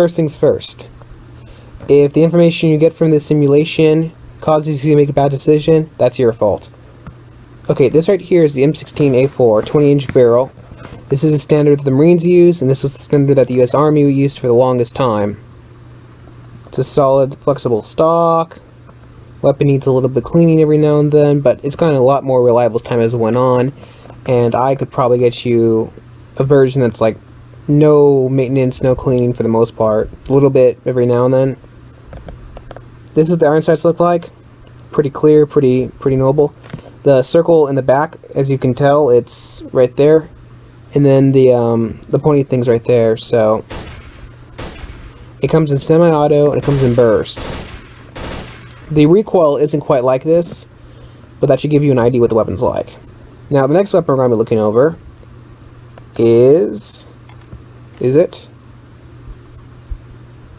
first things first. If the information you get from this simulation causes you to make a bad decision, that's your fault. Okay, this right here is the M16A4 20-inch barrel. This is a standard that the Marines use, and this was the standard that the US Army used for the longest time. It's a solid, flexible stock. Weapon needs a little bit of cleaning every now and then, but it's gotten a lot more reliable as time has went on, and I could probably get you a version that's like no maintenance, no cleaning for the most part. A little bit every now and then. This is what the iron sights look like. Pretty clear, pretty noble. The circle in the back, as you can tell, it's right there, and then the pointy thing's right there. So it comes in semi-auto and it comes in burst. The recoil isn't quite like this, but that should give you an idea what the weapon's like. Now, the next weapon we're going to be looking over is it?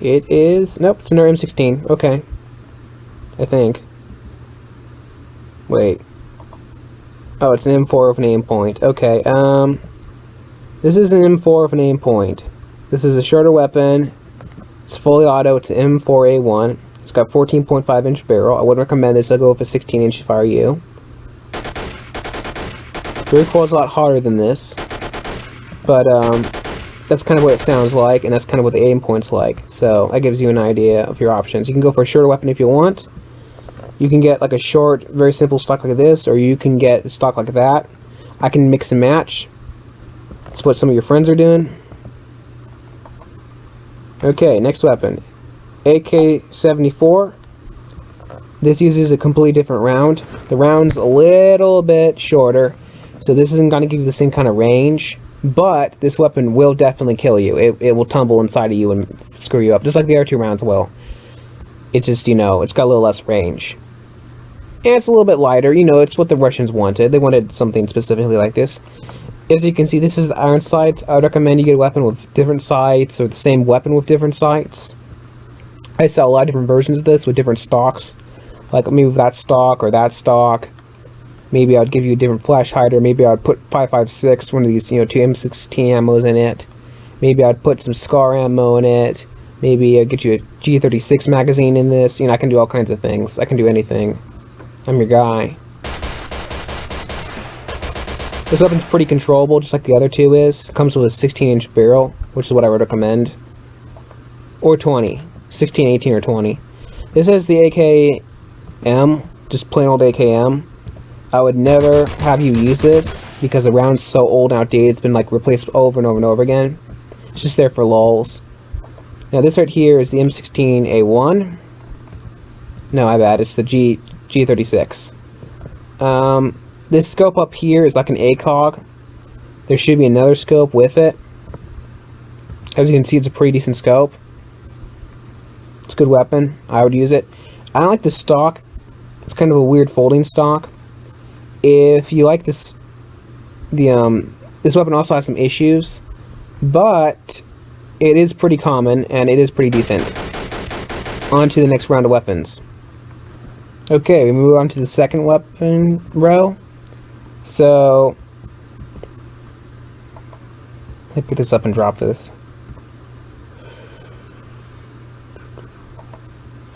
It is, nope, it's another M16, okay. I think. Wait. Oh, it's an M4 with an aim point, okay. This is an M4 with an aim point. This is a shorter weapon. It's fully auto, it's an M4A1. It's got 14.5 inch barrel. I would recommend this. I'll go with a 16 inch if I were you. The recoil is a lot harder than this, but that's kind of what it sounds like, and that's kind of what the aim point's like. So that gives you an idea of your options. You can go for a shorter weapon if you want. You can get like a short, very simple stock like this, or you can get a stock like that. I can mix and match. That's what some of your friends are doing. Okay, next weapon. AK-74. This uses a completely different round. The round's a little bit shorter, so this isn't going to give you the same kind of range, but this weapon will definitely kill you. It will tumble inside of you and screw you up, just like the other two rounds will. It's just, you know, it's got a little less range. And it's a little bit lighter. You know, it's what the Russians wanted. They wanted something specifically like this. As you can see, this is the iron sights. I would recommend you get a weapon with different sights, or the same weapon with different sights. I sell a lot of different versions of this with different stocks, like maybe that stock or that stock. Maybe I'd give you a different flash hider. Maybe I'd put 5.56, one of these, you know, two M16 ammos in it. Maybe I'd put some SCAR ammo in it. Maybe I'd get you a G36 magazine in this. You know, I can do all kinds of things. I can do anything. I'm your guy. This weapon's pretty controllable, just like the other two is. It comes with a 16-inch barrel, which is what I would recommend. Or 20. 16, 18, or 20. This is the AKM, just plain old AKM. I would never have you use this because the round's so old and outdated. It's been like replaced over and over and over again. It's just there for lulz. Now this right here is the M16A1. No, I bad. It's the G36. This scope up here is like an ACOG. There should be another scope with it. As you can see, it's a pretty decent scope. It's a good weapon. I would use it. I don't like the stock. It's kind of a weird folding stock. If you like this, this weapon also has some issues, but it is pretty common and it is pretty decent. On to the next round of weapons. Okay, we move on to the second weapon row. So let me pick this up and drop this.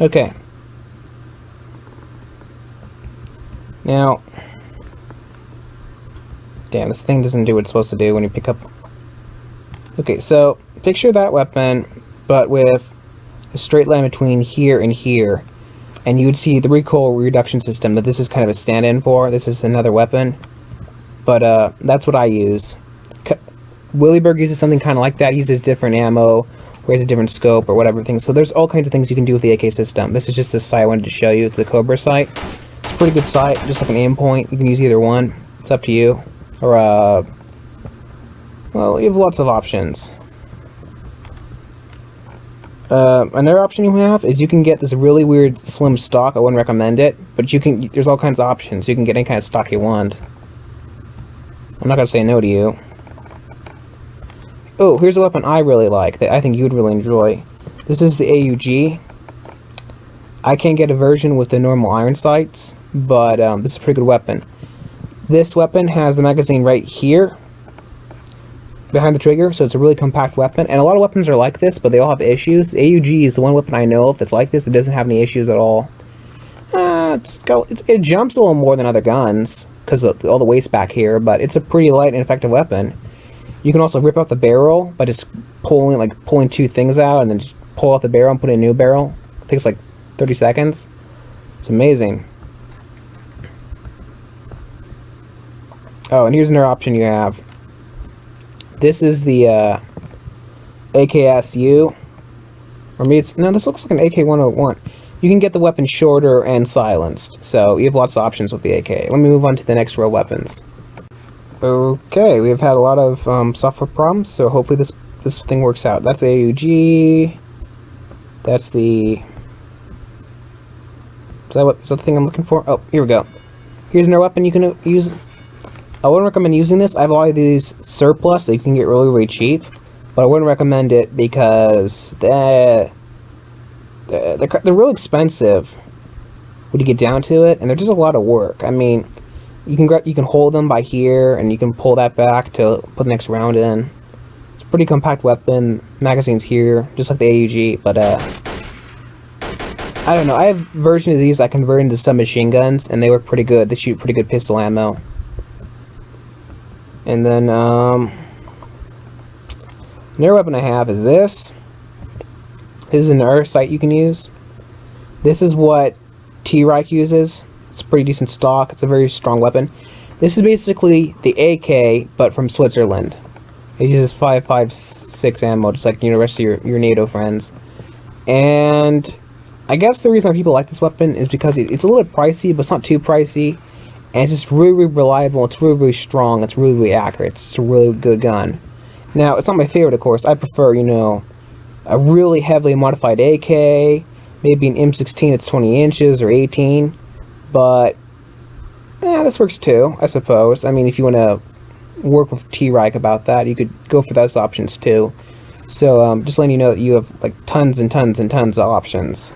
Okay. Now, damn, this thing doesn't do what it's supposed to do when you pick up. Okay, so picture that weapon, but with a straight line between here and here. And you would see the recoil reduction system that this is kind of a stand-in for. This is another weapon. But that's what I use. Willyberg uses something kind of like that. He uses different ammo, or has a different scope, or whatever thing. So there's all kinds of things you can do with the AK system. This is just a sight I wanted to show you. It's a Cobra sight. It's a pretty good sight, just like an aim point. You can use either one. It's up to you. Or, well, you have lots of options. Another option you have is you can get this really weird slim stock. I wouldn't recommend it, but you can. There's all kinds of options. You can get any kind of stock you want. I'm not gonna say no to you. Oh, here's a weapon I really like that I think you would really enjoy. This is the AUG. I can't get a version with the normal iron sights, but this is a pretty good weapon. This weapon has the magazine right here. behind the trigger, so it's a really compact weapon. And a lot of weapons are like this, but they all have issues. The AUG is the one weapon I know of that's like this. It doesn't have any issues at all. It jumps a little more than other guns because of all the weight's back here, but it's a pretty light and effective weapon. You can also rip out the barrel by just pulling two things out and then just pull out the barrel and put in a new barrel. It takes like 30 seconds. It's amazing. Oh, and here's another option you have. This is the AKSU. Or maybe it's... No, this looks like an AK-101. You can get the weapon shorter and silenced. So you have lots of options with the AK. Let me move on to the next row of weapons. Okay, we've had a lot of software problems, so hopefully this thing works out. That's AUG. That's the... Is that the thing I'm looking for? Oh, here we go. Here's another weapon you can use. I wouldn't recommend using this. I have a lot of these surplus that you can get really, really cheap, but I wouldn't recommend it because they're really expensive when you get down to it, and they're just a lot of work. I mean, you can hold them by here, and you can pull that back to put the next round in. It's a pretty compact weapon. Magazine's here, just like the AUG, but I don't know. I have versions of these I convert into submachine guns, and they work pretty good. They shoot pretty good pistol ammo. And then, another weapon I have is this. This is another sight you can use. This is what T-Reich uses. It's a pretty decent stock. It's a very strong weapon. This is basically the AK, but from Switzerland. It uses 5.56 ammo, just like the rest of your NATO friends. And I guess the reason why people like this weapon is because it's a little bit pricey, but it's not too pricey. And it's just really, really reliable. It's really, really strong. It's really, really accurate. It's a really good gun. Now, it's not my favorite, of course. I prefer, a really heavily modified AK, maybe an M16 that's 20 inches or 18. But, yeah, this works too, I suppose. I mean, if you want to work with T-Reich about that, you could go for those options too. So, just letting you know that you have, like, tons and tons and tons of options.